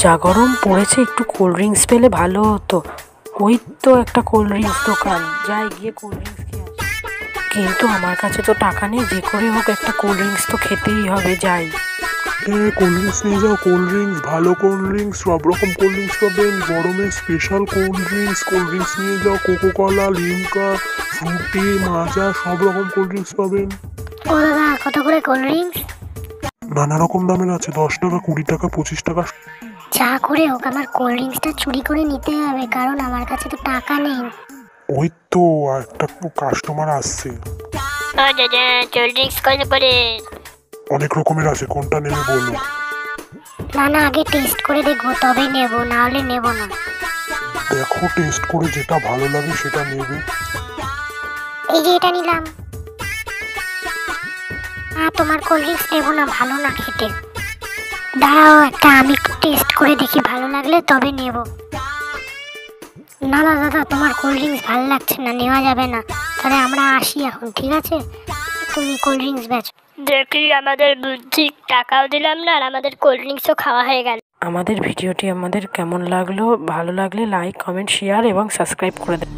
যা গরম পড়েছে, একটু কোল্ড ড্রিঙ্কস পেলে ভালো হতো। ওই তো একটা কোল্ড ড্রিঙ্কস দোকান, যাই গিয়ে কোল্ড ড্রিঙ্কস খেয়ে আসি। কিন্তু আমার কাছে তো টাকা নেই, যে করে হোক একটা কোল্ড ড্রিঙ্কস তো খেতেই হবে, যাই। কোল্ড ড্রিঙ্কস নিয়ে যাও, কোল্ড ড্রিঙ্কস, ভালো কোল্ড ড্রিঙ্কস, সব রকম কোল্ড ড্রিঙ্কস পাবেন। গরমের স্পেশাল কোল্ড ড্রিঙ্কস নিয়ে যাও, কোকো কলা, লিমকা, ফ্রুটি, মাজা, সব রকম কোল্ড ড্রিঙ্কস পাবেন। ও দাদা, কত করে কোল্ড ড্রিঙ্কস? নানা রকম দামের আছে, 10 টাকা, 20 টাকা, 25 টাকা। যা করে হোক আমার কোল্ড ড্রিঙ্কসটা চুরি করে নিতে হবে, কারণ আমার কাছে তো টাকা নেই। ওই তো একটা কাস্টমার আসছে। দাদা, কোল্ড ড্রিঙ্কস কত করে? অনেক রকমের আছে, কোনটা নেবে বলো। না না, আগে টেস্ট করে দেখবো তবে নেব, না হলে নেব না। দেখো, টেস্ট করে যেটা ভালো লাগে সেটা নেবে। এই যে এটা নিলাম। তোমার কোল্ড ড্রিঙ্কস নেবো না, ভালো না খেতে। দাঁড়াও, একটা আমি টেস্ট করে দেখি, ভালো লাগলে তবে নেব। না না দাদা, তোমার কোল্ড ড্রিঙ্কস ভালো লাগছে না, নেওয়া যাবে না। তাহলে আমরা আসি এখন, ঠিক আছে? তুমি কোল্ড ড্রিঙ্কস বেচো। দেখি আমাদের বুদ্ধি, টাকাও দিলাম না আর আমাদের কোল্ড ড্রিঙ্কসও খাওয়া হয়ে গেল। আমাদের ভিডিওটি আমাদের কেমন লাগলো, ভালো লাগলে লাইক, কমেন্ট, শেয়ার এবং সাবস্ক্রাইব করে দেন।